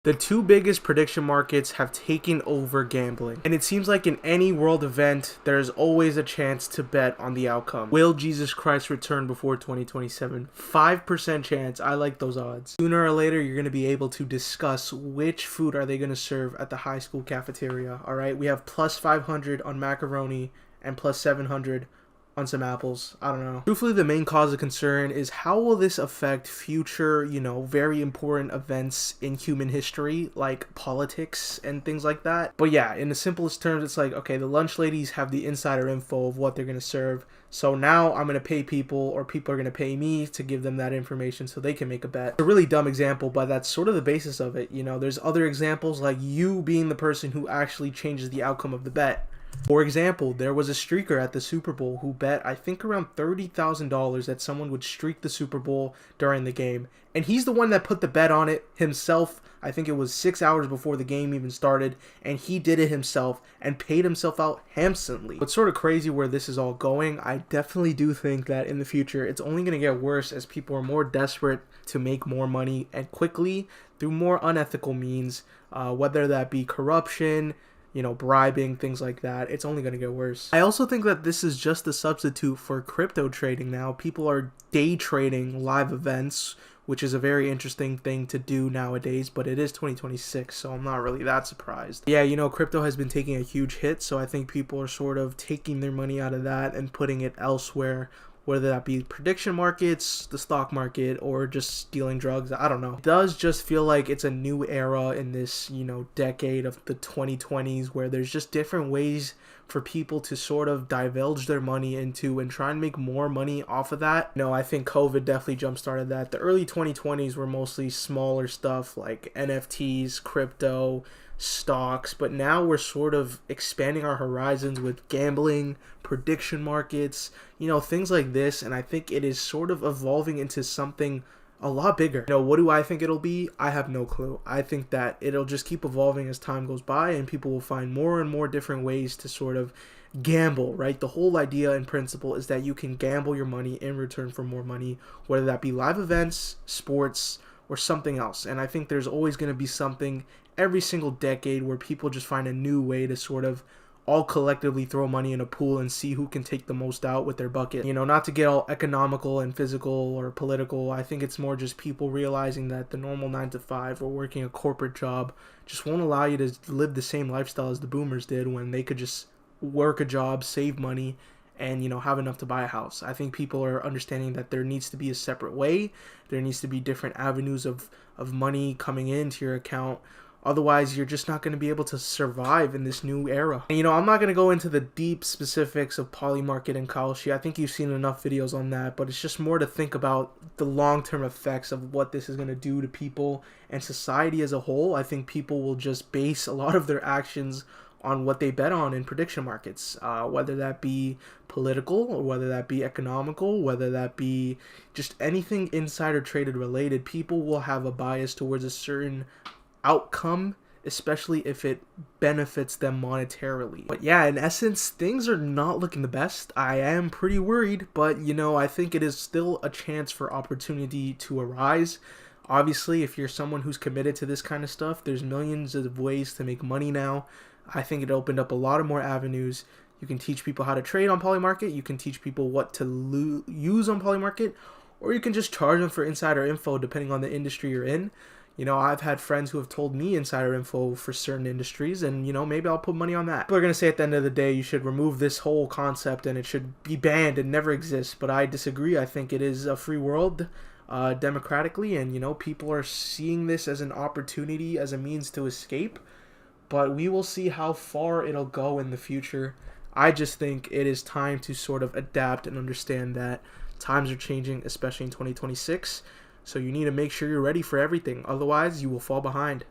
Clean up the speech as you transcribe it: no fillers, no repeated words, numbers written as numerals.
The two biggest prediction markets have taken over gambling, and it seems like in any world event, there's always a chance to bet on the outcome. Will Jesus Christ return before 2027? 5% chance. I like those odds. Sooner or later, you're going to be able to discuss which food are they going to serve at the high school cafeteria, all right? We have plus 500 on macaroni and plus 700 on some apples. I don't know. Truthfully, the main cause of concern is how will this affect future, very important events in human history, like politics and things like that. But yeah, in the simplest terms, it's like, okay, the lunch ladies have the insider info of what they're going to serve. So now I'm going to pay people, or people are going to pay me to give them that information so they can make a bet. It's a really dumb example, but that's sort of the basis of it. There's other examples like you being the person who actually changes the outcome of the bet. For example, there was a streaker at the Super Bowl who bet, I think, around $30,000 that someone would streak the Super Bowl during the game. And he's the one that put the bet on it himself. I think it was 6 hours before the game even started. And he did it himself and paid himself out handsomely. It's sort of crazy where this is all going. I definitely do think that in the future, it's only going to get worse as people are more desperate to make more money and quickly through more unethical means, whether that be corruption, bribing, things like that. It's only going to get worse. I also think that this is just a substitute for crypto trading now. People are day trading live events, which is a very interesting thing to do nowadays, but it is 2026, so I'm not really that surprised. Yeah, crypto has been taking a huge hit, so I think people are sort of taking their money out of that and putting it elsewhere, whether that be prediction markets, the stock market, or just stealing drugs. I don't know. It does just feel like it's a new era in this, decade of the 2020s where there's just different ways for people to sort of divulge their money into and try and make more money off of that. I think COVID definitely jump-started that. The early 2020s were mostly smaller stuff like NFTs, crypto, stocks, but now we're sort of expanding our horizons with gambling, prediction markets, things like this, and I think it is sort of evolving into something a lot bigger. What do I think it'll be? I have no clue. I think that it'll just keep evolving as time goes by, and people will find more and more different ways to sort of gamble, right? The whole idea and principle is that you can gamble your money in return for more money, whether that be live events, sports, or something else. And I think there's always going to be something every single decade where people just find a new way to sort of all collectively throw money in a pool and see who can take the most out with their bucket. Not to get all economical and physical or political. I think it's more just people realizing that the normal 9 to 5 or working a corporate job just won't allow you to live the same lifestyle as the boomers did when they could just work a job, save money, and have enough to buy a house. I think people are understanding that there needs to be a separate way. There needs to be different avenues of money coming into your account. Otherwise, you're just not going to be able to survive in this new era. And, I'm not going to go into the deep specifics of Polymarket and Kalshi. I think you've seen enough videos on that, but it's just more to think about the long-term effects of what this is going to do to people and society as a whole. I think people will just base a lot of their actions on what they bet on in prediction markets, whether that be political or whether that be economical, whether that be just anything insider traded related. People will have a bias towards a certain outcome, especially if it benefits them monetarily. But yeah, in essence, things are not looking the best. I am pretty worried, but I think it is still a chance for opportunity to arise. Obviously, if you're someone who's committed to this kind of stuff, there's millions of ways to make money now. I think it opened up a lot of more avenues. You can teach people how to trade on Polymarket. You can teach people what to use on Polymarket, or you can just charge them for insider info depending on the industry you're in. I've had friends who have told me insider info for certain industries, and, maybe I'll put money on that. People are going to say at the end of the day, you should remove this whole concept and it should be banned and never exist. But I disagree. I think it is a free world democratically, and, people are seeing this as an opportunity, as a means to escape. But we will see how far it'll go in the future. I just think it is time to sort of adapt and understand that times are changing, especially in 2026. So you need to make sure you're ready for everything. Otherwise, you will fall behind.